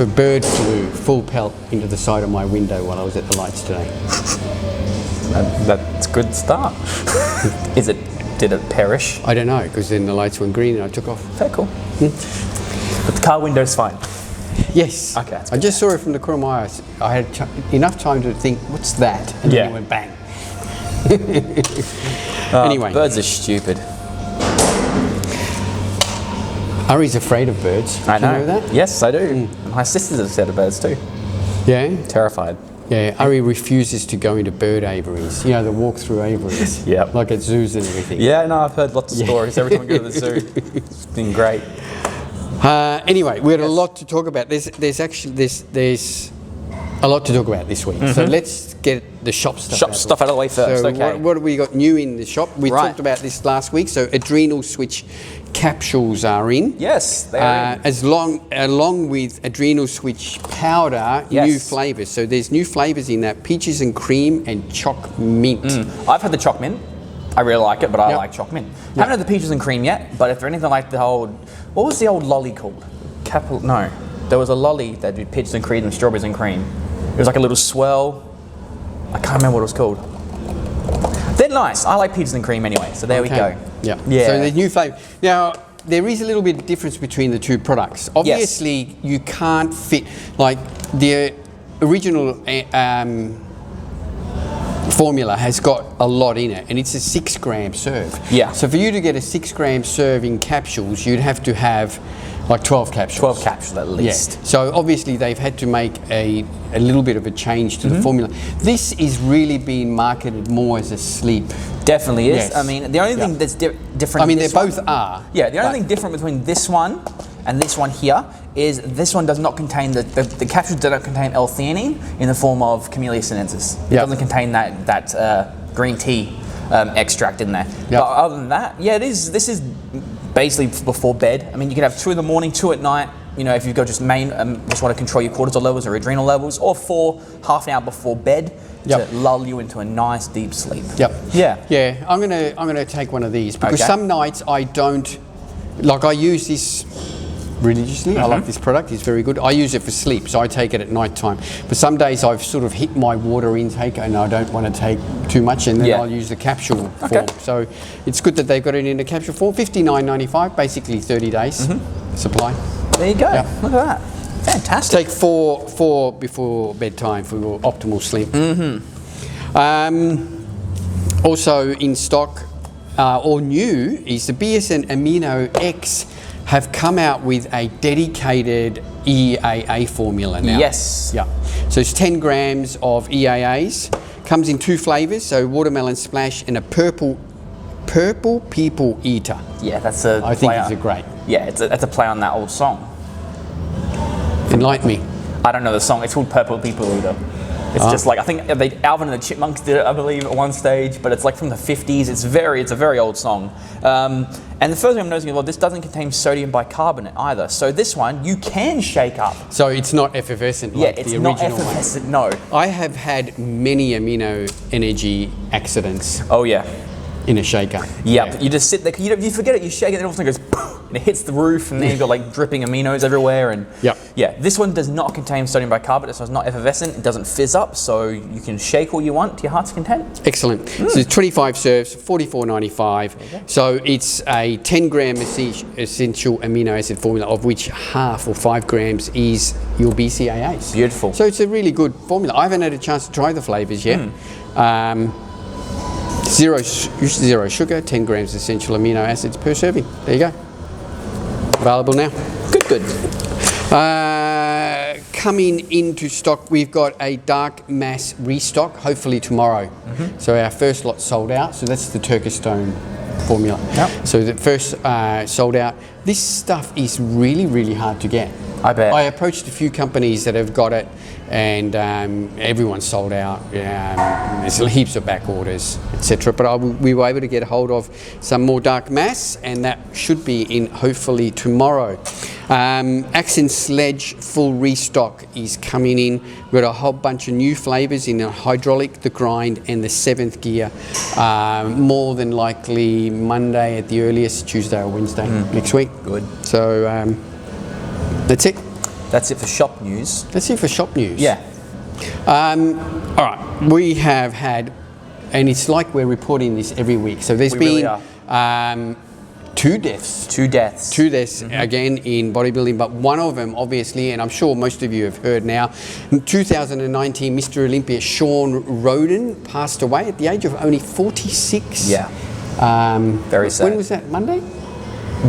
So a bird flew full pelt into the side of my window while I was at the lights today. That's a good start. Did it perish? I don't know, because then the lights went green and I took off. Okay, cool. But the car window's fine. Yes. Okay. I just saw it from the corner of my eyes. I had enough time to think, what's that? And then it went bang. Anyway. Birds are stupid. Ari's afraid of birds. I know. Do you know that? Yes, I do. My sisters are scared of birds too. Yeah? Terrified. Yeah, Ari refuses to go into bird aviaries. You know, the walk-through aviaries. Yep. Like at zoos and everything. Yeah, no, I've heard lots of stories every time I go to the zoo. It's been great. Anyway, we had a lot to talk about. There's a lot to talk about this week. So let's get the shop stuff Out of the way first. So okay. what have we got new in the shop? We talked about this last week. So Adrenal Switch capsules are in. Yes, they are in. Along with Adrenal Switch powder, new flavours. So there's new flavours in that: peaches and cream and choc mint. I've had the choc mint. I really like it, but I like choc mint. Haven't had the peaches and cream yet, but if they're anything like the old, what was the old lolly called? No, there was a lolly that did peaches and cream and strawberries and cream. It was like a little swirl. I can't remember what it was called. They're nice. I like peaches and cream anyway, so there we go. Yeah. So the new flavour. Now, there is a little bit of difference between the two products. Obviously, you can't fit, like the original formula has got a lot in it, and it's a 6 gram serve. Yeah. So for you to get a 6 gram serve in capsules, you'd have to have like 12 capsules. 12 capsules at least. Yeah. So obviously they've had to make a little bit of a change to the formula. This is really being marketed more as a sleep. Definitely is. Yes. I mean, the only thing that's different. I mean, they both are. Yeah. The only thing different between this one and this one here is this one does not contain the capsules do not contain L-theanine in the form of Camellia sinensis. It doesn't contain that green tea extract in there. But other than that, this is basically before bed. I mean, you can have 2 in the morning, 2 at night. You know, if you've got just want to control your cortisol levels or adrenal levels, or 4 half an hour before bed to lull you into a nice deep sleep. Yeah. I'm gonna take one of these because some nights I don't like. I use this religiously. I like this product. It's very good. I use it for sleep, so I take it at night time. But some days I've sort of hit my water intake and I don't want to take too much, and then I'll use the capsule form. So it's good that they've got it in a capsule form. $59.95, basically 30 days supply. There you go. Look at that. Fantastic. Take four before bedtime for your optimal sleep. Also in stock, or new, is the BSN AminoX have come out with a dedicated EAA formula now. Yes. Yeah. So it's 10 grams of EAAs. Comes in 2 flavours, so watermelon splash and a purple people eater. Yeah, that's a I think it's a great. Yeah, it's a play on that old song. Enlighten me. I don't know the song. It's called Purple People Eater. It's just like, I think Alvin and the Chipmunks did it, I believe, at one stage, but it's like from the 50s. It's a very old song. And the first thing I'm noticing, well, this doesn't contain sodium bicarbonate either. So this one, you can shake up. So it's not effervescent like the original one? Yeah, it's not effervescent, no. I have had many amino energy accidents. Oh, yeah. In a shaker. Yeah, you just sit there, you forget it, you shake it, and all of a sudden it goes poof, and it hits the roof, and then you've got like dripping aminos everywhere. And yeah, this one does not contain sodium bicarbonate, so it's not effervescent, it doesn't fizz up, so you can shake all you want to your heart's content. Excellent. So it's 25 serves, $44.95. So it's a 10 gram essential amino acid formula, of which half or 5 grams is your BCAAs. Beautiful. So it's a really good formula. I haven't had a chance to try the flavours yet. Zero sugar, 10 grams essential amino acids per serving. There you go. Available now. Good. Coming into stock, we've got a dark mass restock, hopefully tomorrow. So our first lot sold out, so that's the Turkestone formula. So the first sold out. This stuff is really, really hard to get. I bet. I approached a few companies that have got it, and everyone's sold out. There's heaps of back orders, etc. But we were able to get a hold of some more dark mass, and that should be in hopefully tomorrow. Accent Sledge full restock is coming in. We've got a whole bunch of new flavours in the hydraulic, the grind, and the 7th gear. More than likely Monday at the earliest, Tuesday or Wednesday next week. Good. So that's it. That's it for shop news. That's it for shop news. Yeah. All right, we have had, and it's like we're reporting this every week. So there's been really 2 deaths. 2 deaths. 2 deaths again in bodybuilding, but one of them obviously, and I'm sure most of you have heard now, in 2019 Mr. Olympia Sean Roden passed away at the age of only 46. Yeah. Very sad. When was that? Monday?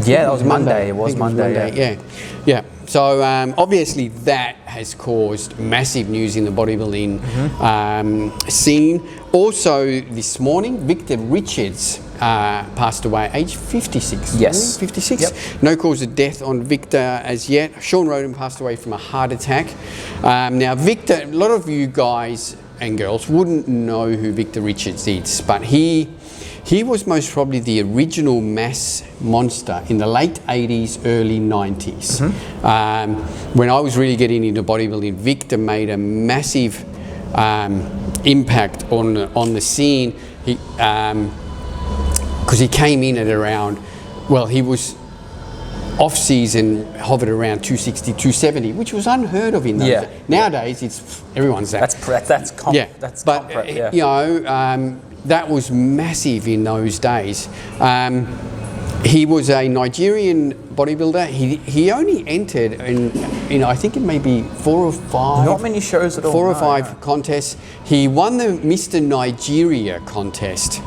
Yeah, that was Monday. It was Monday. Yeah. So obviously that has caused massive news in the bodybuilding scene. Also this morning, Victor Richards passed away, age 56. Yes. 56. Yep. No cause of death on Victor as yet. Sean Roden passed away from a heart attack. Now Victor, a lot of you guys and girls wouldn't know who Victor Richards is, but he was most probably the original mass monster in the late 80s, early 90s. When I was really getting into bodybuilding, Victor made a massive impact on the scene. Because he came in at around, well, he was off-season, hovered around 260, 270, which was unheard of in those days. Nowadays, it's everyone's that. That's you know, that was massive in those days. He was a Nigerian bodybuilder. He only entered in I think it may be 4 or 5. Not many shows at all. 4 or 5 contests. He won the Mr. Nigeria contest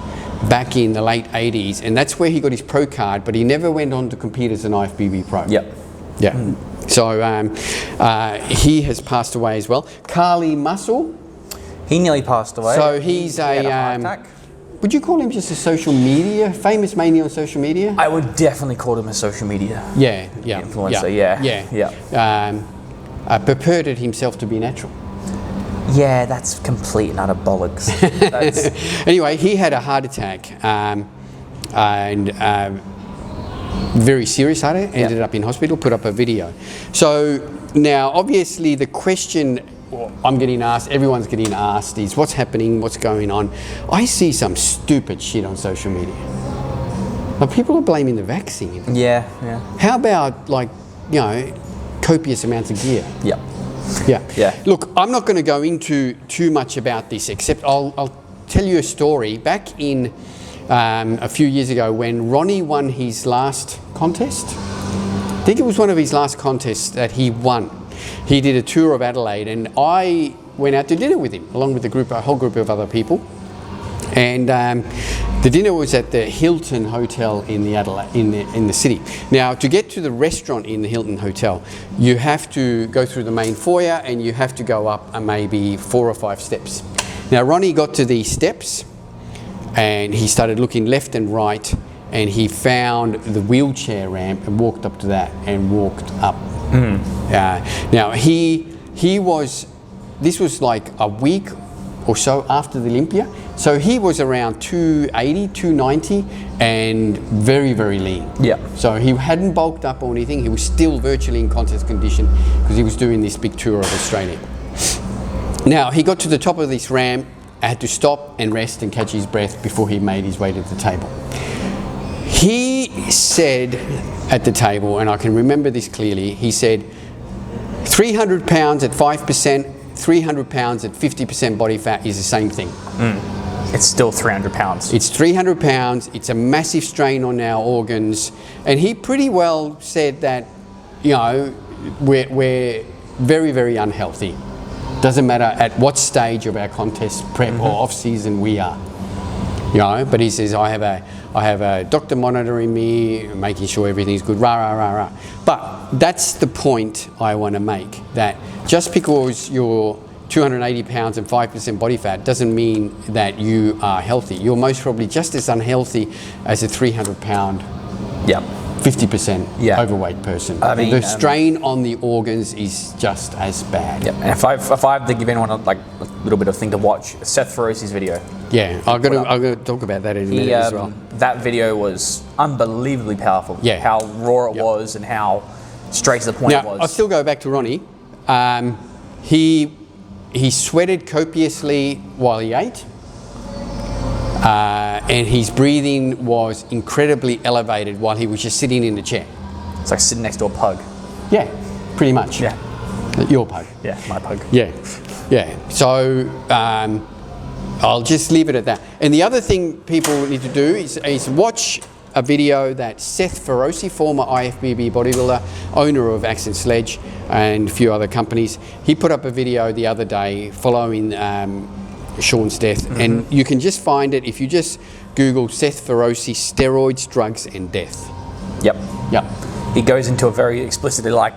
back in the late 80s, and that's where he got his pro card, but he never went on to compete as an IFBB pro. Yep. Yeah. So he has passed away as well. Carly Muscle. He nearly passed away. So he's he had a heart attack. Would you call him just a social media, famous mainly on social media? I would definitely call him a social media influencer. Purported himself to be natural. Yeah, that's complete and utter bollocks. Anyway, he had a heart attack and very serious heart attack, ended up in hospital, put up a video. So now obviously the question I'm getting asked, everyone's getting asked is what's happening, what's going on. I see some stupid shit on social media. But people are blaming the vaccine. Yeah. How about copious amounts of gear? Yeah. Look, I'm not going to go into too much about this, except I'll tell you a story. Back in a few years ago when Ronnie won his last contest, I think it was one of his last contests that he won. He did a tour of Adelaide, and I went out to dinner with him, along with a whole group of other people. And the dinner was at the Hilton Hotel in the city. Now, to get to the restaurant in the Hilton Hotel, you have to go through the main foyer, and you have to go up maybe 4 or 5 steps. Now, Ronnie got to these steps, and he started looking left and right, and he found the wheelchair ramp and walked up to that and walked up. Now this was like a week or so after the Olympia, so he was around 280, 290 and very, very lean. Yeah. So he hadn't bulked up or anything. He was still virtually in contest condition because he was doing this big tour of Australia. Now he got to the top of this ramp, had to stop and rest and catch his breath before he made his way to the table. He said at the table, and I can remember this clearly, he said 300 pounds at 5%, 300 pounds at 50% body fat is the same thing. It's still 300 pounds. It's 300 pounds, it's a massive strain on our organs, and he pretty well said that, we're very, very unhealthy. Doesn't matter at what stage of our contest prep or off-season we are. But he says, I have a doctor monitoring me, making sure everything's good, rah. But that's the point I want to make, that just because you're 280 pounds and 5% body fat doesn't mean that you are healthy. You're most probably just as unhealthy as a 300 pound, 50% overweight person. I mean, the strain on the organs is just as bad. And if I have to give anyone a little bit of thing to watch, Seth Feroci's video. Yeah, I'm gonna talk about that in a minute as well. That video was unbelievably powerful. Yeah. How raw it was and how straight to the point it was. I'll still go back to Ronnie. He sweated copiously while he ate. And his breathing was incredibly elevated while he was just sitting in the chair. It's like sitting next to a pug. Yeah, pretty much. Yeah. Your pug. Yeah, my pug. Yeah, yeah. So I'll just leave it at that. And the other thing people need to do is watch a video that Seth Feroci, former IFBB bodybuilder, owner of Axe and Sledge and a few other companies, he put up a video the other day following Sean's death, and you can just find it if you just Google Seth Feroci steroids, drugs and death. Yep. Yep. It goes into a very explicitly like,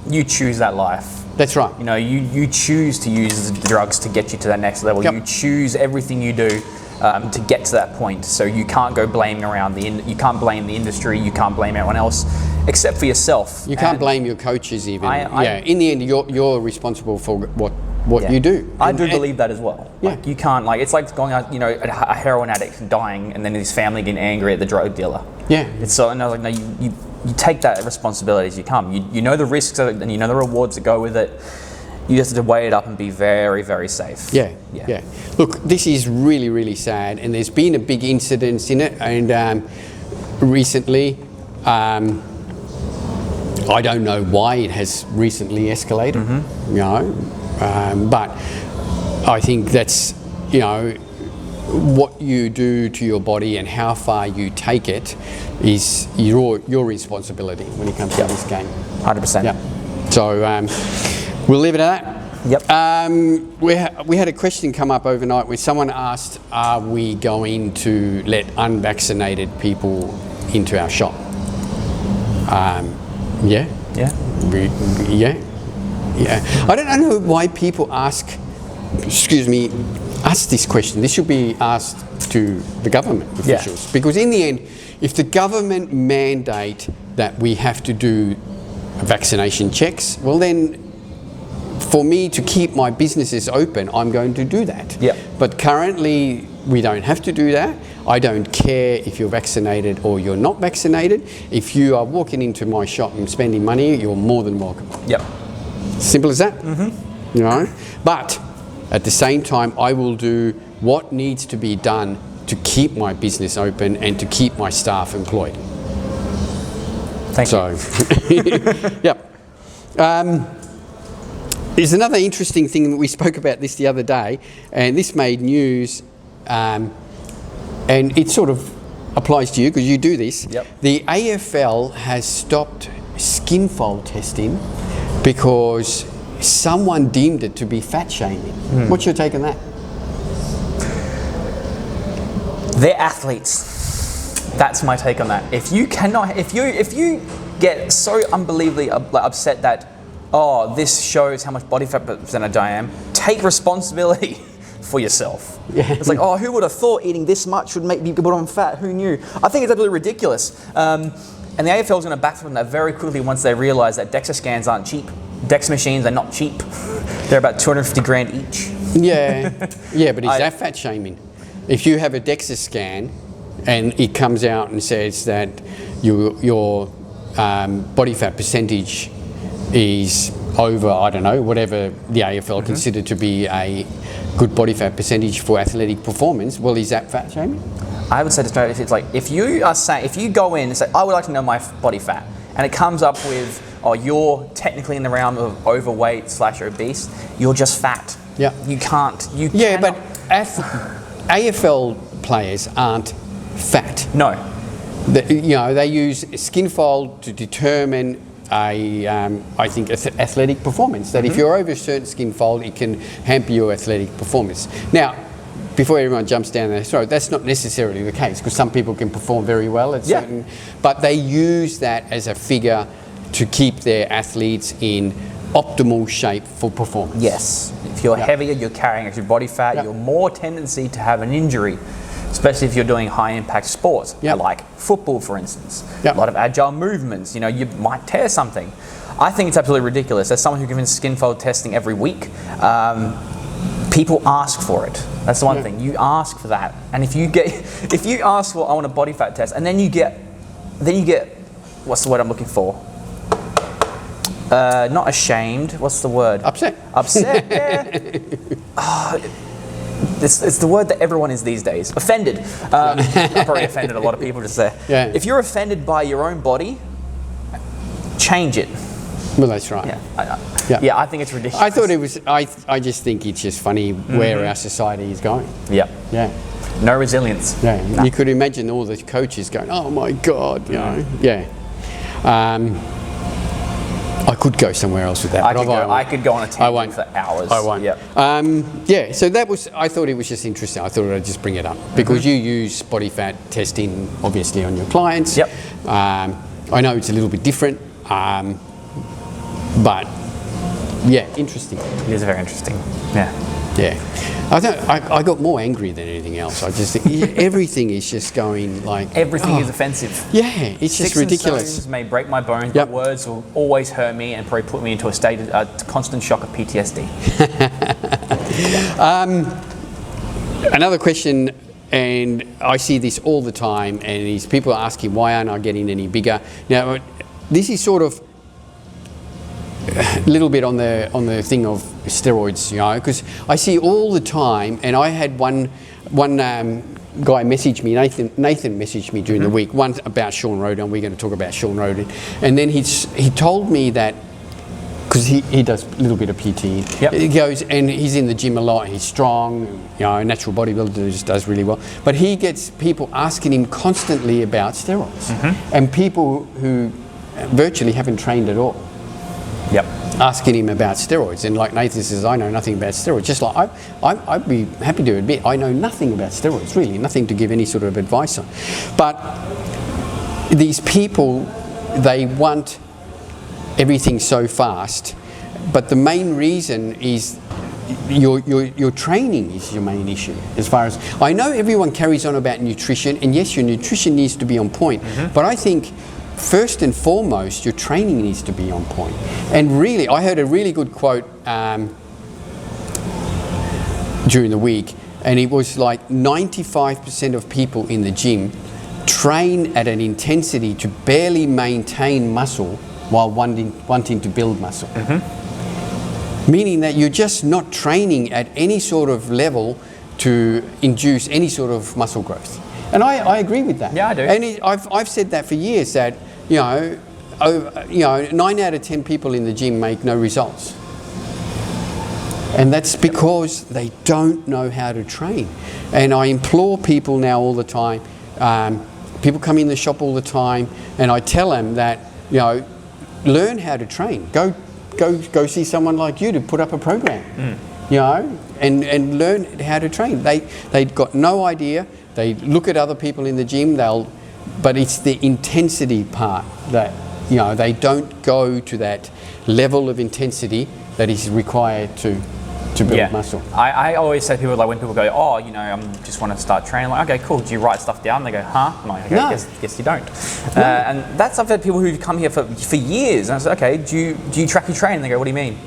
you choose that life. That's right. You know, you choose to use the drugs to get you to that next level. Yep. You choose everything you do to get to that point. So you can't go blaming around you can't blame the industry. You can't blame everyone else except for yourself. You can't blame your coaches even. In the end, you're responsible for what you do. I do believe that as well. Yeah. Like, you can't, like, it's like going out, you know, a heroin addict dying and then his family getting angry at the drug dealer. Yeah. It's so, and I was like, no, you take that responsibility as you come. You know the risks of it and you know the rewards that go with it. You just have to weigh it up and be very, very safe. Yeah. Look, this is really, really sad, and there's been a big incident in it, and recently, I don't know why it has recently escalated, you know, but I think that's, you know, what you do to your body and how far you take it is your responsibility when it comes to this game. 100%. Yeah. So we'll leave it at that. Yep. We had a question come up overnight where someone asked, are we going to let unvaccinated people into our shop? Yeah. I don't know why people ask this question. This should be asked to the government officials, because in the end, if the government mandate that we have to do vaccination checks, well then, for me to keep my businesses open, I'm going to do that. Yep. But currently, we don't have to do that. I don't care if you're vaccinated or you're not vaccinated. If you are walking into my shop and spending money, you're more than welcome. Yep. Simple as that. You know. But at the same time, I will do what needs to be done to keep my business open and to keep my staff employed. Thank you. Yep. There's another interesting thing that we spoke about this the other day, and this made news, and it sort of applies to you because you do this. Yep. The AFL has stopped Skinfold testing because someone deemed it to be fat shaming. What's your take on that? They're athletes. That's my take on that. If you get so unbelievably upset that, oh, this shows how much body fat percentage I am, take responsibility for yourself. Yeah. It's like, oh, who would have thought eating this much would make me put on fat? Who knew? I think it's absolutely ridiculous. And the AFL is going to back from that very quickly once they realise that DEXA scans aren't cheap. DEXA machines are not cheap. They're about 250 grand each. Yeah, but is that fat shaming? If you have a DEXA scan and it comes out and says that your body fat percentage is over, I don't know, whatever the AFL considered to be a good body fat percentage for athletic performance, well, is that fat shaming? I would say to straight, it's like, if you go in and say, I would like to know my body fat, and it comes up with, oh, you're technically in the realm of overweight / obese, you're just fat. Yeah. You cannot. But AFL players aren't fat. No. They use Skinfold to determine I think athletic performance. That if you're over a certain Skinfold, it can hamper your athletic performance. Now, before everyone jumps down their throat, that's not necessarily the case, because some people can perform very well at certain, but they use that as a figure to keep their athletes in optimal shape for performance. Yes. If you're heavier, you're carrying extra body fat, you're more tendency to have an injury, especially if you're doing high impact sports, like football, for instance. A lot of agile movements, you might tear something. I think it's absolutely ridiculous. As someone who gives Skinfold testing every week, people ask for it. That's the one thing. You ask for that. And if you ask for, I want a body fat test, and then you get, what's the word I'm looking for? Not ashamed. What's the word? Upset. Upset. Yeah. It's the word that everyone is these days. Offended. I probably offended a lot of people just there. Yeah. If you're offended by your own body, change it. Well, that's right. Yeah, I think it's ridiculous. I thought it was. I just think it's just funny where our society is going. Yeah. Yeah. No resilience. Yeah. No. You could imagine all the coaches going, "Oh my God," you know. Yeah. I could go somewhere else with that. I could go on a tangent for hours. I won't. Yep. Yeah. So that was. I thought it was just interesting. I thought I'd just bring it up because you use body fat testing, obviously, on your clients. Yep. I know it's a little bit different, but yeah, interesting. It is very interesting. Yeah. Yeah. I got more angry than anything else. I just think everything is just going like... Everything is offensive. Yeah, it's just ridiculous. Sticks and stones may break my bones, but words will always hurt me and probably put me into a state of constant shock of PTSD. Another question, and I see this all the time, and is people are asking, why aren't I getting any bigger? Now, this is sort of a little bit on the thing of steroids, you know, because I see all the time, and I had one guy message me, Nathan messaged me during the week, one about Sean Roden. We're going to talk about Sean Roden, and then he told me that because he does a little bit of PT. Yep. He goes and he's in the gym a lot. He's strong, you know, natural bodybuilder, just does really well. But he gets people asking him constantly about steroids, and people who virtually haven't trained at all. Yep. Asking him about steroids, and like Nathan says, I know nothing about steroids. Just like I'd be happy to admit I know nothing about steroids, really, nothing to give any sort of advice on. But these people, they want everything so fast, but the main reason is your training is your main issue. As far as I know, everyone carries on about nutrition, and yes, your nutrition needs to be on point, but I think first and foremost, your training needs to be on point. And really, I heard a really good quote during the week, and it was like 95% of people in the gym train at an intensity to barely maintain muscle while wanting to build muscle. Meaning that you're just not training at any sort of level to induce any sort of muscle growth. And I agree with that. Yeah, I do. And I've said that for years, that, you know, 9 out of 10 people in the gym make no results. And that's because they don't know how to train. And I implore people now all the time, people come in the shop all the time, and I tell them that, you know, learn how to train. Go see someone like you to put up a program, you know, and learn how to train. They've got no idea. They look at other people in the gym, but it's the intensity part that, you know, they don't go to that level of intensity that is required to build muscle. I always say to people, like, when people go, oh, you know, I just want to start training, I'm like, okay, cool, do you write stuff down? And they go, huh? I'm like, okay, No. guess you don't. And that's I've had people who've come here for years, and I said, okay, do you track your training? And they go, what do you mean?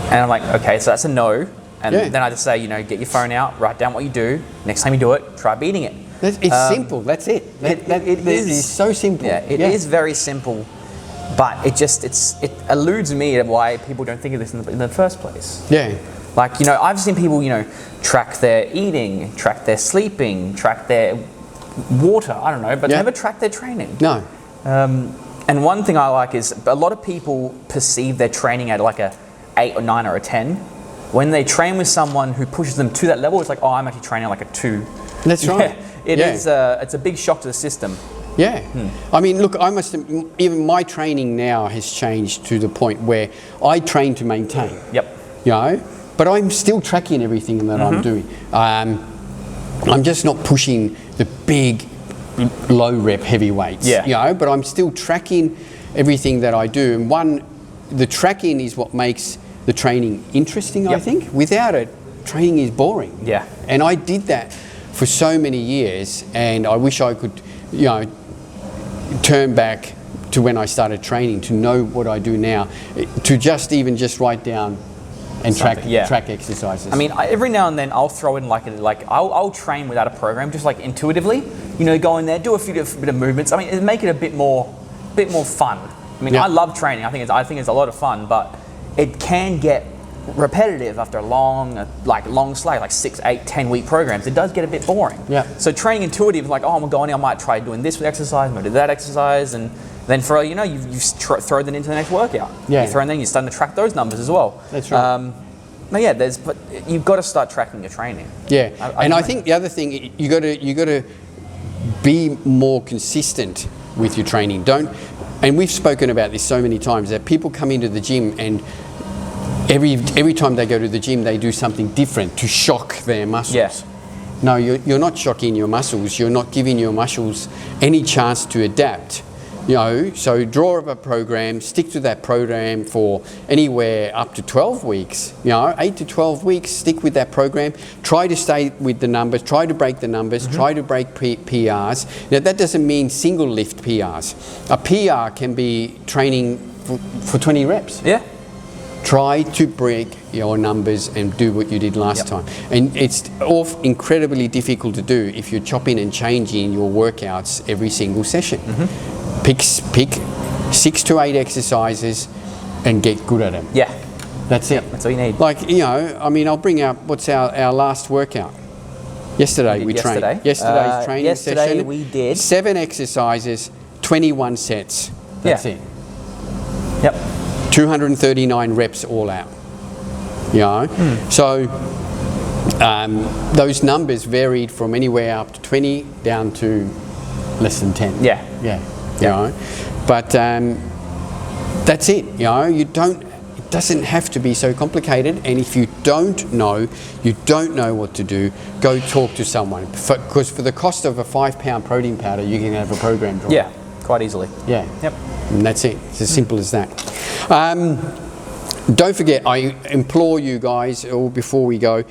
And I'm like, okay, so that's a no. And then I just say, you know, get your phone out, write down what you do. Next time you do it, try beating it. It's simple. That's it. It is so simple. Yeah, it is very simple, but it eludes me at why people don't think of this in the first place. Yeah. Like, you know, I've seen people, you know, track their eating, track their sleeping, track their water, I don't know, but never track their training. No. And one thing I like is a lot of people perceive their training at like a 8 or 9 or a 10. When they train with someone who pushes them to that level, it's like, oh, I'm actually training like a 2. That's right. It's a big shock to the system. Yeah. I mean, look, even my training now has changed to the point where I train to maintain. Yep. You know, but I'm still tracking everything that I'm doing. I'm just not pushing the big, low rep heavy weights. Yeah. You know, but I'm still tracking everything that I do. And the tracking is what makes the training interesting, I think. Without it, training is boring. Yeah. And I did that for so many years, and I wish I could, you know, turn back to when I started training to know what I do now, to just write down and track exercises. I mean, every now and then I'll throw in I'll train without a program, just like intuitively. You know, go in there, do a bit of movements. I mean, it'd make it a bit more fun. I mean, I love training. I think it's a lot of fun, but it can get repetitive after a long slate, like 6, 8, 10-week programs, it does get a bit boring. Yeah. So training intuitive, like, oh, I'm going, I might try doing this with exercise, I'm going to do that exercise, and then for all you know, you throw that into the next workout. Yeah. You throw in, then you're starting to track those numbers as well. That's right. But yeah, but you've got to start tracking your training. Yeah, I think the other thing, you got to be more consistent with your training. And we've spoken about this so many times, that people come into the gym and every time they go to the gym, they do something different to shock their muscles. Yeah. No, you're not shocking your muscles. You're not giving your muscles any chance to adapt. You know, so draw up a program, stick to that program for anywhere up to 12 weeks. You know, 8 to 12 weeks, stick with that program. Try to stay with the numbers, try to break the numbers, try to break PRs. Now, that doesn't mean single lift PRs. A PR can be training for 20 reps. Yeah. Try to break your numbers and do what you did last time. And it's incredibly difficult to do if you're chopping and changing your workouts every single session. Pick 6 to 8 exercises and get good at them. Yeah. That's it. That's all you need. Like, you know, I mean, I'll bring up what's our last workout. Yesterday we trained. Yesterday's training session. Yesterday we did 7 exercises, 21 sets. That's it. Yep. 239 reps all out. You know? So those numbers varied from anywhere up to 20 down to less than 10. Yeah. Yeah. You know? But that's it. You know, it doesn't have to be so complicated, and if you don't know what to do, go talk to someone. Because for the cost of a 5-pound protein powder, you can have a program drawn. Yeah, quite easily. Yeah. Yep. And that's it. It's as simple as that. Don't forget, I implore you guys, or before we go,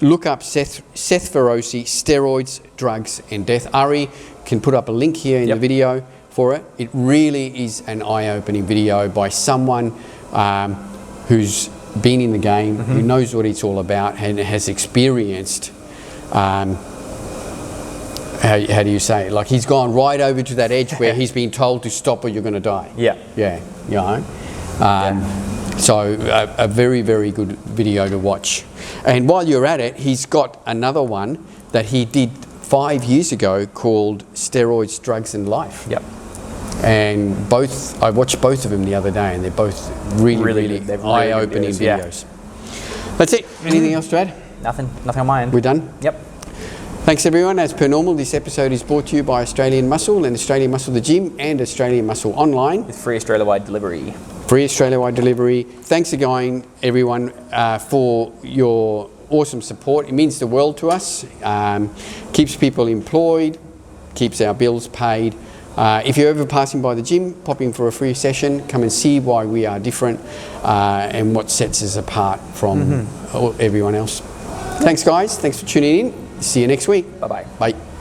look up Seth Feroce, Steroids, Drugs and Death. Ari can put up a link here in the video for it. It really is an eye-opening video by someone who's been in the game, who knows what it's all about, and has experienced, how do you say it? Like, he's gone right over to that edge where he's been told to stop or you're going to die. Yeah. Yeah, you know. So a very, very good video to watch. And while you're at it, he's got another one that he did 5 years ago called Steroids, Drugs and Life. Yep. And I watched both of them the other day, and they're both really eye-opening videos. That's it. Anything else to add? Nothing on my end. We're done? Yep. Thanks everyone. As per normal, this episode is brought to you by Australian Muscle and Australian Muscle the Gym and Australian Muscle Online. With free Australia-wide delivery. Free Australia-wide delivery. Thanks again, everyone, for your awesome support. It means the world to us. Keeps people employed, keeps our bills paid. If you're ever passing by the gym, pop in for a free session. Come and see why we are different and what sets us apart from everyone else. Thanks, guys. Thanks for tuning in. See you next week. Bye-bye. Bye.